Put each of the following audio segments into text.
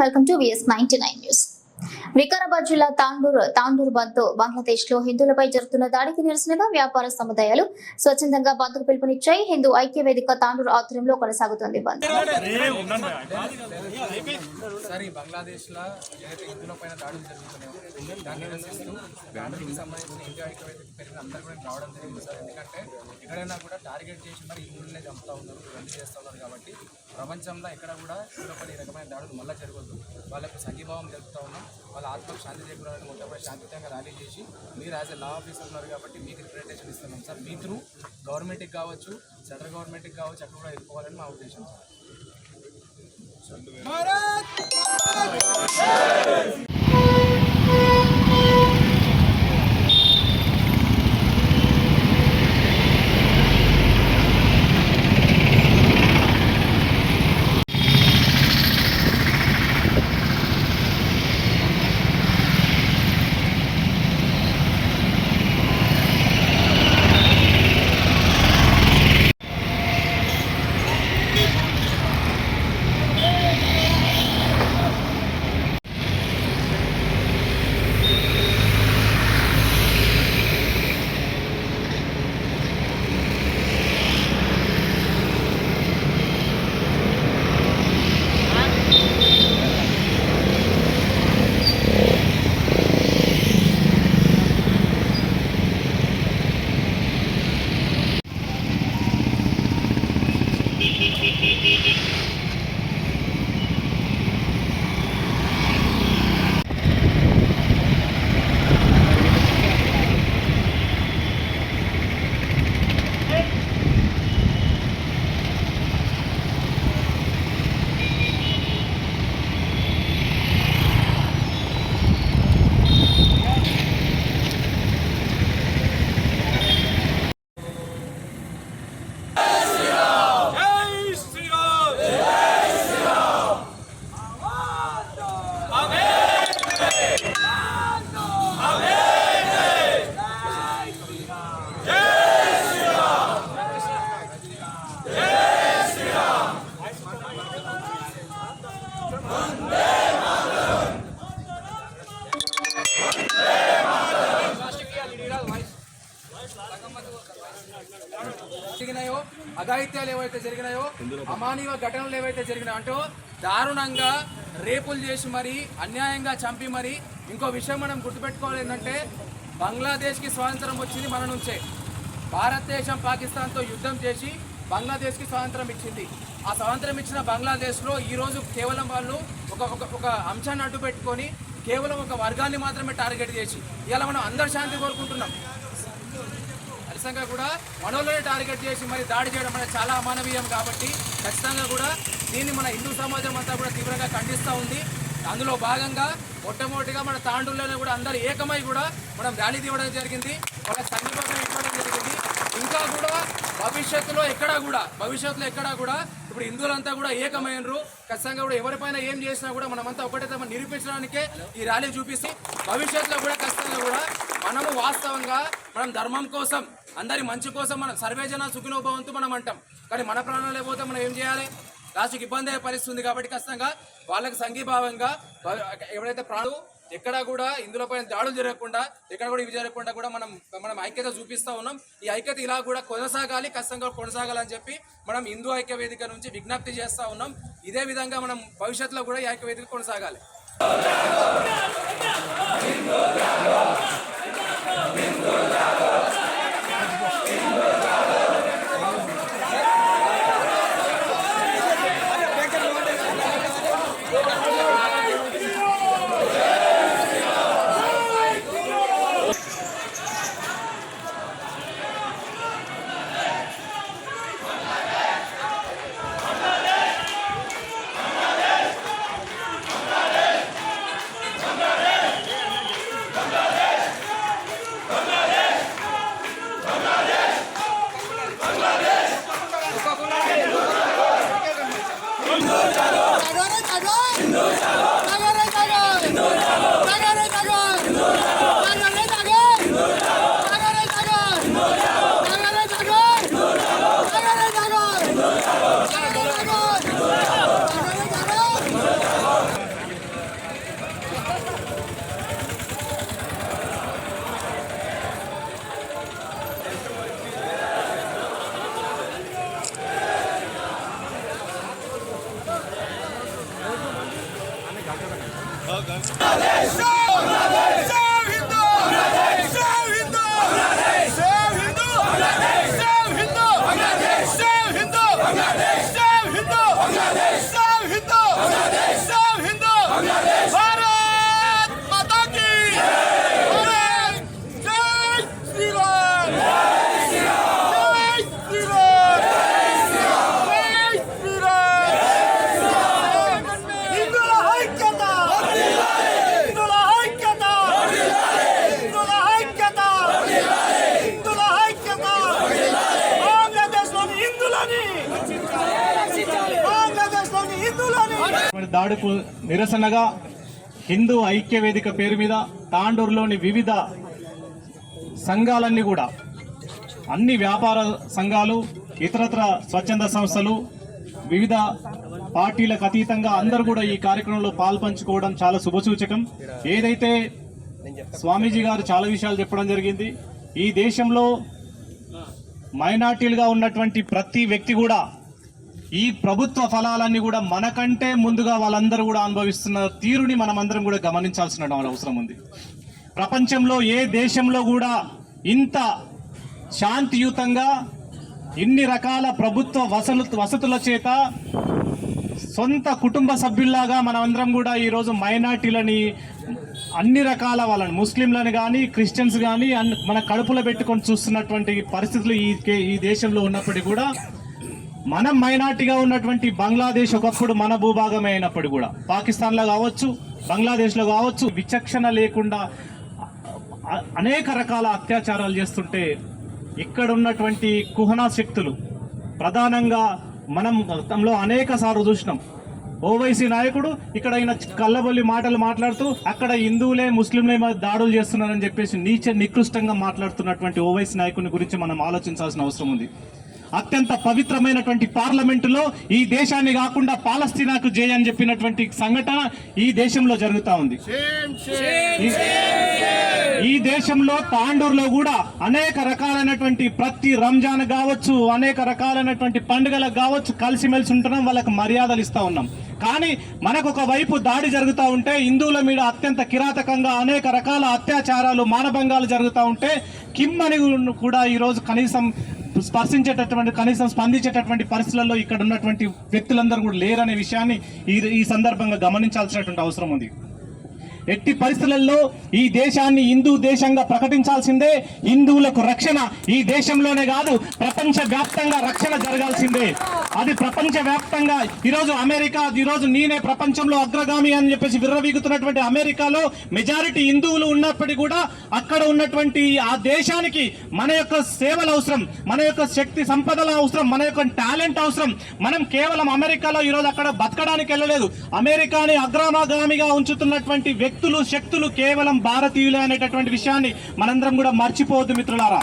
Welcome to VS99 news. Vikarabad జిల్లా తాండూర్ బంద్ బంగ్లాదేశ్ లో హిందువులపై జరుగుతున్న దాడికి నిరసనగా వ్యాపార సముదాయాలు స్వచ్ఛందంగా బంద్ కు పిలుపునిచ్చాయి. హిందూ ఐక్య వేదిక తాండూర్ ఆధ్వర్యంలో కొనసాగుతోంది బంద్. బంగ్లాదేశ్ లో ఏదైతే హిందువులపైన దాడులు జరుగుతున్నాయో దాన్ని నిరసిస్తూ దానికి సంబంధించిన ఇండియా ఐక్య వేదిక పేరున అందరూ కూడా రావడం జరిగింది సార్. ఎందుకంటే ఎక్కడైనా కూడా టార్గెట్ చేసి మరి హిందువులనే చంపుతా ఉన్నారు, ఇవన్నీ చేస్తూ ఉన్నారు. కాబట్టి ప్రపంచంలో ఎక్కడ కూడా హిందువులపై ఈ రకమైన దాడులు మళ్ళీ జరగద్దు, వాళ్ళకు సంఘీభావం తెలుపుతా ఉన్నాం. వాళ్ళ ఆత్మకు శాంతి చేకూరాలని మొట్టమొదటి శాంతియుతంగా ర్యాలీ చేసి మీరు యాజ్ ఎ లా ఆఫీసర్ ఉన్నారు కాబట్టి మీకు రిప్రజెంటేషన్ ఇస్తున్నాం సార్. మీ త్రూ గవర్నమెంట్కి కావచ్చు, సెంట్రల్ గవర్నమెంట్కి కావచ్చు, అక్కడ కూడా ఎదుర్కోవాలని మా ఉద్దేశం సార్. జరిగినాయో, అఘాయిత్యాలు ఏవైతే జరిగినాయో, అమానవీయ ఘటనలు ఏవైతే జరిగినాయో అంటూ దారుణంగా రేపులు చేసి మరి అన్యాయంగా చంపి మరి ఇంకో విషయం మనం గుర్తుపెట్టుకోవాలి ఏంటంటే బంగ్లాదేశ్కి స్వాతంత్రం వచ్చింది మన నుంచే. భారతదేశం పాకిస్తాన్తో యుద్ధం చేసి బంగ్లాదేశ్కి స్వాతంత్రం ఇచ్చింది. ఆ స్వాతంత్రం ఇచ్చిన బంగ్లాదేశ్లో ఈరోజు కేవలం వాళ్ళు ఒక అంశాన్ని అడ్డు పెట్టుకొని కేవలం ఒక వర్గాన్ని మాత్రమే టార్గెట్ చేసి ఇలా మనం అందరు శాంతి కోరుకుంటున్నాం. ఖచ్చితంగా కూడా మనోళ్ళని టార్గెట్ చేసి మరి దాడి చేయడం అనేది చాలా అమానవీయం. కాబట్టి ఖచ్చితంగా కూడా దీన్ని మన హిందూ సమాజం అంతా కూడా తీవ్రంగా ఖండిస్తూ ఉంది. అందులో భాగంగా మొట్టమొదటిగా మన తాండూరులోనే కూడా అందరు ఏకమై కూడా మనం ర్యాలీ తీయడం జరిగింది, వాళ్ళ సంఘీభావం ఇవ్వడం జరిగింది. ఇంకా కూడా భవిష్యత్తులో ఎక్కడా కూడా ఇప్పుడు హిందువులంతా కూడా ఏకమైనరు. ఖచ్చితంగా కూడా ఎవరిపైన ఏం చేసినా కూడా మనమంతా ఒకటే తమ నిరూపించడానికే ఈ ర్యాలీ చూపిస్తే భవిష్యత్తులో కూడా ఖచ్చితంగా కూడా మనము వాస్తవంగా మనం ధర్మం కోసం అందరి మంచి కోసం మనం సర్వేజన సుఖినోభవంతు మనం అంటాం. కానీ మన ప్రాణాలు లేకపోతే మనం ఏం చేయాలి? రాష్ట్రకి ఇబ్బంది అయ్యే పరిస్థితి ఉంది. కాబట్టి ఖచ్చితంగా వాళ్ళకి సంఘీభావంగా ఎవరైతే ప్రాణులు ఎక్కడా కూడా ఇందులోపైన దాడులు జరగకుండా ఎక్కడ కూడా ఇవి జరగకుండా కూడా మనం ఐక్యత చూపిస్తూ ఉన్నాం. ఈ ఐక్యత ఇలా కూడా కొనసాగాలి, ఖచ్చితంగా కొనసాగాలని చెప్పి మనం హిందూ ఐక్య వేదిక నుంచి విజ్ఞప్తి చేస్తూ ఉన్నాం. ఇదే విధంగా మనం భవిష్యత్తులో కూడా ఈ ఐక్య వేదిక కొనసాగాలి. దాడుకు నిరసనగా హిందూ ఐక్య వేదిక పేరు మీద తాండూరులోని వివిధ సంఘాలన్నీ కూడా అన్ని వ్యాపార సంఘాలు ఇతరత్ర స్వచ్ఛంద సంస్థలు వివిధ పార్టీలకు అతీతంగా అందరూ కూడా ఈ కార్యక్రమంలో పాల్పంచుకోవడం చాలా శుభసూచకం. ఏదైతే స్వామీజీ గారు చాలా విషయాలు చెప్పడం జరిగింది, ఈ దేశంలో మైనార్టీలుగా ఉన్నటువంటి ప్రతి వ్యక్తి కూడా ఈ ప్రభుత్వ ఫలాలన్నీ కూడా మనకంటే ముందుగా వాళ్ళందరూ కూడా అనుభవిస్తున్న తీరుని మనమందరం కూడా గమనించాల్సిన అవసరం ఉంది. ప్రపంచంలో ఏ దేశంలో కూడా ఇంత శాంతియుతంగా ఇన్ని రకాల ప్రభుత్వ వసతుల చేత సొంత కుటుంబ సభ్యుల్లాగా మనమందరం కూడా ఈరోజు మైనార్టీలని అన్ని రకాల వాళ్ళని ముస్లింలను కానీ క్రిస్టియన్స్ కానీ మన కడుపులో పెట్టుకొని చూస్తున్నటువంటి పరిస్థితులు ఈ దేశంలో ఉన్నప్పటికీ కూడా మనం మైనార్టీగా ఉన్నటువంటి బంగ్లాదేశ్ ఒకప్పుడు మన భూభాగమే అయినప్పుడు కూడా పాకిస్తాన్లో కావచ్చు బంగ్లాదేశ్లో కావచ్చు విచక్షణ లేకుండా అనేక రకాల అత్యాచారాలు చేస్తుంటే ఇక్కడ ఉన్నటువంటి కుహనా శక్తులు ప్రధానంగా మనం గతంలో అనేక సార్లు చూసినాం. ఓవైసీ నాయకుడు ఇక్కడ ఆయన కళ్ళబొల్లి మాటలు మాట్లాడుతూ అక్కడ హిందువులే ముస్లింలే దాడులు చేస్తున్నారని చెప్పేసి నికృష్టంగా మాట్లాడుతున్నటువంటి ఓవైసీ నాయకుని గురించి మనం ఆలోచించాల్సిన అవసరం ఉంది. అత్యంత పవిత్రమైనటువంటి పార్లమెంటులో ఈ దేశాన్ని కాకుండా పాలస్తీనాకు చేయని చెప్పినటువంటి సంఘటన ఈ దేశంలో జరుగుతా ఉంది. ఈ దేశంలో తాండూరులో కూడా అనేక రకాలైనటువంటి ప్రతి రంజాన్ కావచ్చు అనేక రకాలైనటువంటి పండుగలకు కావచ్చు కలిసిమెలిసి ఉంటున్నాం, వాళ్ళకి మర్యాదలు ఇస్తా ఉన్నాం. కానీ మనకు ఒక వైపు దాడి జరుగుతూ ఉంటే హిందువుల మీద అత్యంత కిరాతకంగా అనేక రకాల అత్యాచారాలు మానభంగాలు జరుగుతూ ఉంటే కిమ్మని కూడా ఈరోజు కనీసం స్పందించేటటువంటి పరిస్థితులలో ఇక్కడ ఉన్నటువంటి వ్యక్తులందరూ కూడా లేరనే విషయాన్ని ఈ సందర్భంగా గమనించాల్సినటువంటి అవసరం ఉంది. ఎట్టి పరిస్థితులలో ఈ దేశాన్ని హిందూ దేశంగా ప్రకటించాల్సిందే. హిందువులకు రక్షణ ఈ దేశంలోనే కాదు ప్రపంచ వ్యాప్తంగా రక్షణ జరగాల్సిందే. అది ప్రపంచ వ్యాప్తంగా ఈరోజు అమెరికా ఈరోజు నేనే ప్రపంచంలో అగ్రగామి అని చెప్పేసి విర్రవీగుతున్నటువంటి అమెరికాలో మెజారిటీ హిందువులు ఉన్నప్పటికీ కూడా అక్కడ ఉన్నటువంటి ఆ దేశానికి మన యొక్క సేవలు అవసరం, మన యొక్క శక్తి సంపదల అవసరం, మన యొక్క టాలెంట్ అవసరం. మనం కేవలం అమెరికాలో ఈరోజు అక్కడ బతకడానికి వెళ్ళలేదు. అమెరికాని అగ్రగామిగా ఉంచుతున్నటువంటి వ్యక్తులు శక్తులు కేవలం భారతీయులే అనేటటువంటి విషయాన్ని మనందరం కూడా మర్చిపోవద్దు మిత్రులారా.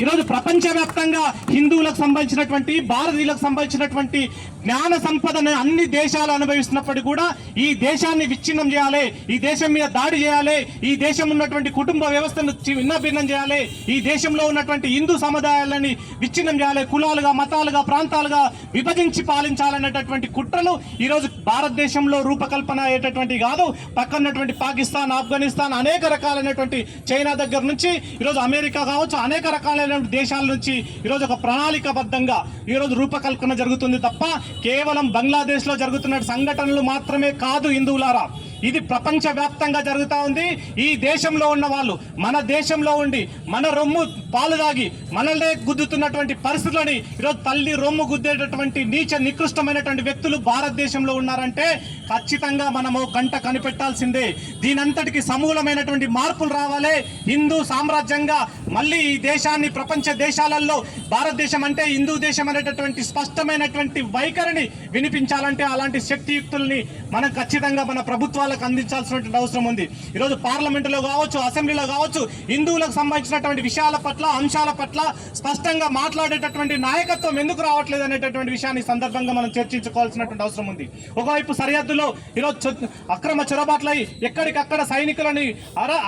ఈరోజు ప్రపంచవ్యాప్తంగా హిందువులకు సంబంధించినటువంటి భారతీయులకు సంబంధించినటువంటి జ్ఞాన సంపదను అన్ని దేశాలు అనుభవిస్తున్నప్పటికీ కూడా ఈ దేశాన్ని విచ్ఛిన్నం చేయాలి, ఈ దేశం మీద దాడి చేయాలి, ఈ దేశం ఉన్నటువంటి కుటుంబ వ్యవస్థను విన్నభిన్నం చేయాలి, ఈ దేశంలో ఉన్నటువంటి హిందూ సముదాయాలని విచ్ఛిన్నం చేయాలి, కులాలుగా మతాలుగా ప్రాంతాలుగా విభజించి పాలించాలనేటటువంటి కుట్రలు ఈరోజు భారతదేశంలో రూపకల్పన అయ్యేటటువంటి కాదు. పక్కనటువంటి పాకిస్తాన్, ఆఫ్ఘనిస్తాన్ అనేక రకాలైనటువంటి చైనా దగ్గర నుంచి ఈరోజు అమెరికా కావచ్చు అనేక రకాల దేశాల నుంచి ఈరోజు ఒక ప్రణాళికాబద్ధంగా ఈరోజు రూపకల్పన జరుగుతుంది తప్ప కేవలం బంగ్లాదేశ్ లో జరుగుతున్న సంఘటనలు మాత్రమే కాదు హిందువులారా. ఇది ప్రపంచ వ్యాప్తంగా జరుగుతూ ఉంది. ఈ దేశంలో ఉన్న వాళ్ళు మన దేశంలో ఉండి మన రొమ్ము పాలు దాగి మనల్నే గుద్దుతున్నటువంటి పరిస్థితులని ఈరోజు తల్లి రొమ్ము గుద్దేటటువంటి నీచ నికృష్టమైనటువంటి వ్యక్తులు భారతదేశంలో ఉన్నారంటే ఖచ్చితంగా మనము కంట కనిపెట్టాల్సిందే. దీనంతటికి సమూలమైనటువంటి మార్పులు రావాలి. హిందూ సామ్రాజ్యంగా మళ్ళీ ఈ దేశాన్ని ప్రపంచ దేశాలలో భారతదేశం అంటే హిందూ దేశం అనేటటువంటి స్పష్టమైనటువంటి వైఖరిని వినిపించాలంటే అలాంటి శక్తియుక్తుల్ని మనం ఖచ్చితంగా మన ప్రభుత్వాలకు అందించాల్సినటువంటి అవసరం ఉంది. ఈరోజు పార్లమెంటులో కావచ్చు అసెంబ్లీలో కావచ్చు హిందువులకు సంబంధించినటువంటి విషయాల పట్ల అంశాల పట్ల స్పష్టంగా మాట్లాడేటటువంటి నాయకత్వం ఎందుకు రావట్లేదు అనేటటువంటి విషయాన్ని సందర్భంగా మనం చర్చించుకోవాల్సినటువంటి అవసరం ఉంది. ఒకవైపు సరిహద్దులో ఈరోజు అక్రమ చొరబాట్లై ఎక్కడికక్కడ సైనికులని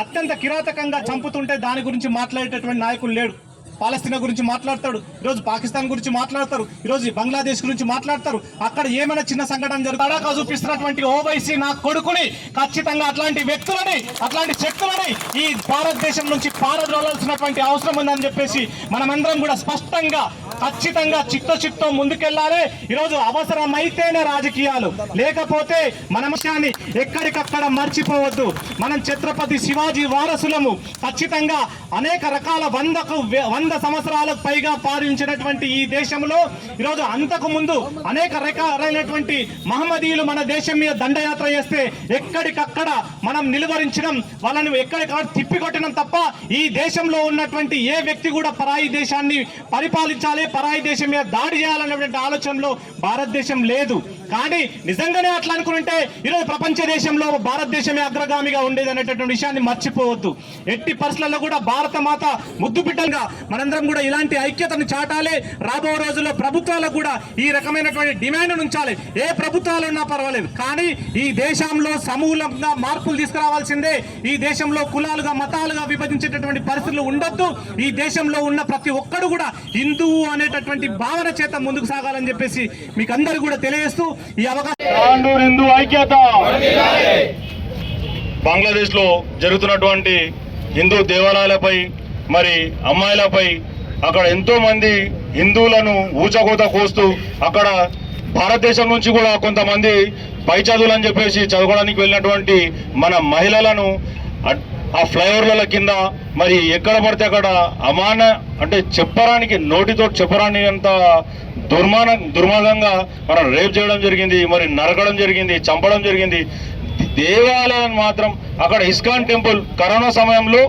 అత్యంత కిరాతకంగా చంపుతుంటే దాని గురించి మాట్లాడేటటువంటి నాయకులు లేడు. పాలస్తీనా గురించి మాట్లాడతాడు, ఈరోజు పాకిస్తాన్ గురించి మాట్లాడతారు, ఈరోజు బంగ్లాదేశ్ గురించి మాట్లాడతారు. అక్కడ ఏమైనా చిన్న సంఘటన జరుగుతాడా చూపిస్తున్నటువంటి ఓవైసీ నా కొడుకుని ఖచ్చితంగా అట్లాంటి వ్యక్తులని, అట్లాంటి శక్తులని ఈ భారతదేశం నుంచి పారద్రోలాల్సినటువంటి అవసరం ఉందని చెప్పేసి మనమందరం కూడా స్పష్టంగా ఖచ్చితంగా చిత్తో ముందుకెళ్లాలి. ఈరోజు అవసరమైతేనే రాజకీయాలు, లేకపోతే మన విషయాన్ని ఎక్కడికక్కడ మర్చిపోవద్దు. మనం ఛత్రపతి శివాజీ వారసులము. ఖచ్చితంగా అనేక రకాల 100 సంవత్సరాలకు పైగా పాలించినటువంటి ఈ దేశంలో ఈరోజు అంతకు ముందు అనేక రకాలైనటువంటి మహమ్మదీయులు మన దేశం మీద దండయాత్ర చేస్తే ఎక్కడికక్కడ మనం నిలువరించడం, వాళ్ళని ఎక్కడికక్కడ తిప్పికొట్టడం తప్ప ఈ దేశంలో ఉన్నటువంటి ఏ వ్యక్తి కూడా పరాయి దేశాన్ని పరిపాలించాలి, పరాయి దేశం మీద దాడి చేయాలనేటువంటి ఆలోచనలో భారతదేశం లేదు. కానీ నిజంగానే అట్లా అనుకుంటే ఈరోజు ప్రపంచ దేశంలో భారతదేశమే అగ్రగామిగా ఉండేది అనేటటువంటి విషయాన్ని మర్చిపోవద్దు. ఎట్టి పరిస్థితుల్లో కూడా భారత మాత ముద్దు బిడ్డలుగా మనందరం కూడా ఇలాంటి ఐక్యతను చాటాలి. రాబో రోజుల్లో ప్రభుత్వాలకు కూడా ఈ రకమైనటువంటి డిమాండ్ ఉంచాలి. ఏ ప్రభుత్వాలు ఉన్నా పర్వాలేదు, కానీ ఈ దేశంలో సమూలంగా మార్పులు తీసుకురావాల్సిందే. ఈ దేశంలో కులాలుగా మతాలుగా విభజించేటటువంటి పరిస్థితులు ఉండొద్దు. ఈ దేశంలో ఉన్న ప్రతి ఒక్కడు కూడా హిందువు అనేటటువంటి భావన చేత ముందుకు సాగాలని చెప్పేసి మీకు అందరూ కూడా తెలియజేస్తూ ఈ అవకాశం. హిందూ ఐక్యత. బంగ్లాదేశ్ లో జరుగుతున్నటువంటి హిందూ దేవాలయాలపై, మరి అమ్మాయిలపై అక్కడ ఎంతో మంది హిందువులను ఊచకోత కోస్తూ, అక్కడ భారతదేశం నుంచి కూడా కొంతమంది పై చదువులు అని చెప్పేసి చదువుకోవడానికి వెళ్ళినటువంటి మన మహిళలను ఆ ఫ్లైఓవర్ల కింద మరి ఎక్కడ పడితే అక్కడ అంటే చెప్పరానికి, నోటితో చెప్పరాని అంత దుర్మార్గంగా మనం రేప్ చేయడం జరిగింది, మరి నరకడం జరిగింది, చంపడం జరిగింది. దేవాలయాన్ని మాత్రం అక్కడ ఇస్కాన్ టెంపుల్ కరోనా సమయంలో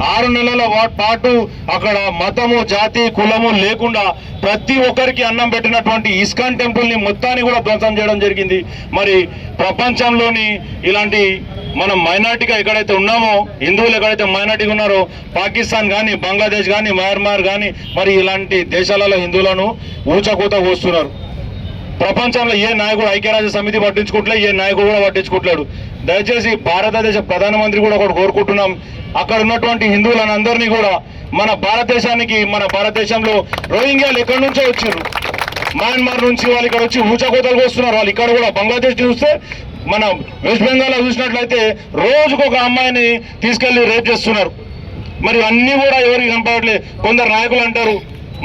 6 నెలల పాటు అక్కడ మతము, జాతి, కులము లేకుండా ప్రతి ఒక్కరికి అన్నం పెట్టినటువంటి ఇస్కాన్ టెంపుల్ ని మొత్తాన్ని కూడా ధ్వంసం చేయడం జరిగింది. మరి ప్రపంచంలోని ఇలాంటి మనం మైనార్టీగా ఎక్కడైతే ఉన్నామో, హిందువులు ఎక్కడైతే మైనార్టీగా ఉన్నారో, పాకిస్తాన్ కానీ, బంగ్లాదేశ్ కానీ, మయన్మార్ కానీ, మరి ఇలాంటి దేశాలలో హిందువులను ఊచకూత కోస్తున్నారు. ప్రపంచంలో ఏ నాయకుడు ఐక్యరాజ్య సమితి పట్టించుకోవట్లేదు, ఏ నాయకుడు కూడా పట్టించుకోవట్లేడు. దయచేసి భారతదేశ ప్రధానమంత్రి కూడా ఒకటి కోరుకుంటున్నాం, అక్కడ ఉన్నటువంటి హిందువులను అందరినీ కూడా మన భారతదేశానికి, మన భారతదేశంలో రోహింగ్యాలు ఎక్కడి నుంచో వచ్చారు, మయన్మార్ నుంచి వాళ్ళు ఇక్కడ వచ్చి ఊచకోతలు వస్తున్నారు. వాళ్ళు ఇక్కడ కూడా బంగ్లాదేశ్ చూస్తే, మన వెస్ట్ బెంగాల్ చూసినట్లయితే రోజుకు ఒక అమ్మాయిని తీసుకెళ్లి రేప్ చేస్తున్నారు. మరి అన్ని కూడా ఎవరికి కనపడట్లేదు. కొందరు నాయకులు అంటారు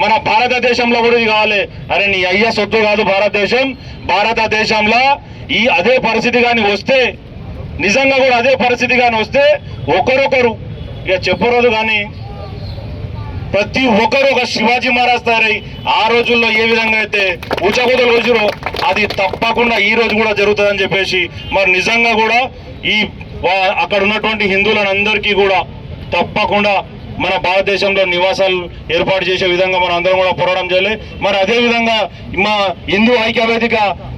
మన భారతదేశంలో కూడా ఇది కావాలి. అరే నీ అయ్య సొత్తు కాదు భారతదేశం. భారతదేశంలో అదే పరిస్థితి కానీ వస్తే, నిజంగా కూడా అదే పరిస్థితి కానీ వస్తే ఒకరొకరు ఇక చెప్పరోదు, కానీ ప్రతి ఒక్కరు ఒక శివాజీ మహారాజ్ తయారై ఆ రోజుల్లో ఏ విధంగా అయితే ఊచకోతలు రోజులో అది తప్పకుండా ఈ రోజు కూడా జరుగుతుందని చెప్పేసి, మరి నిజంగా కూడా అక్కడ ఉన్నటువంటి హిందువులందరికీ కూడా తప్పకుండా మన భారతదేశంలో నివాసాలు ఏర్పాటు చేసే విధంగా మనం అందరం కూడా పోరాటం చేయాలి. మరి అదేవిధంగా మా హిందూ ఐక్యవేదిక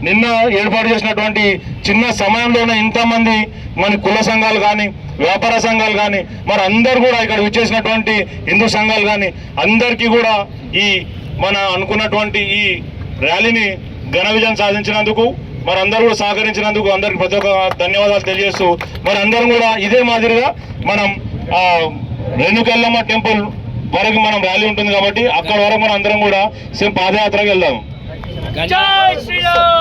నిన్న ఏర్పాటు చేసినటువంటి చిన్న సమయంలోనే ఇంతమంది మన కుల సంఘాలు కానీ, వ్యాపార సంఘాలు కానీ, మరి అందరు కూడా ఇక్కడ విచ్చేసినటువంటి హిందూ సంఘాలు కానీ అందరికీ కూడా మన అనుకున్నటువంటి ఈ ర్యాలీని ఘన విజయం సాధించినందుకు, మరి అందరూ కూడా సహకరించినందుకు అందరికి ప్రతి ఒక్క ధన్యవాదాలు తెలియజేస్తూ, మరి అందరం కూడా ఇదే మాదిరిగా మనం రేణుకెళ్ళమ్మ టెంపుల్ వరకు మనం ర్యాలీ ఉంటుంది కాబట్టి అక్కడ వరకు మనం అందరం కూడా సేమ్ పాదయాత్రకి వెళ్దాం. జై శ్రీరామ్.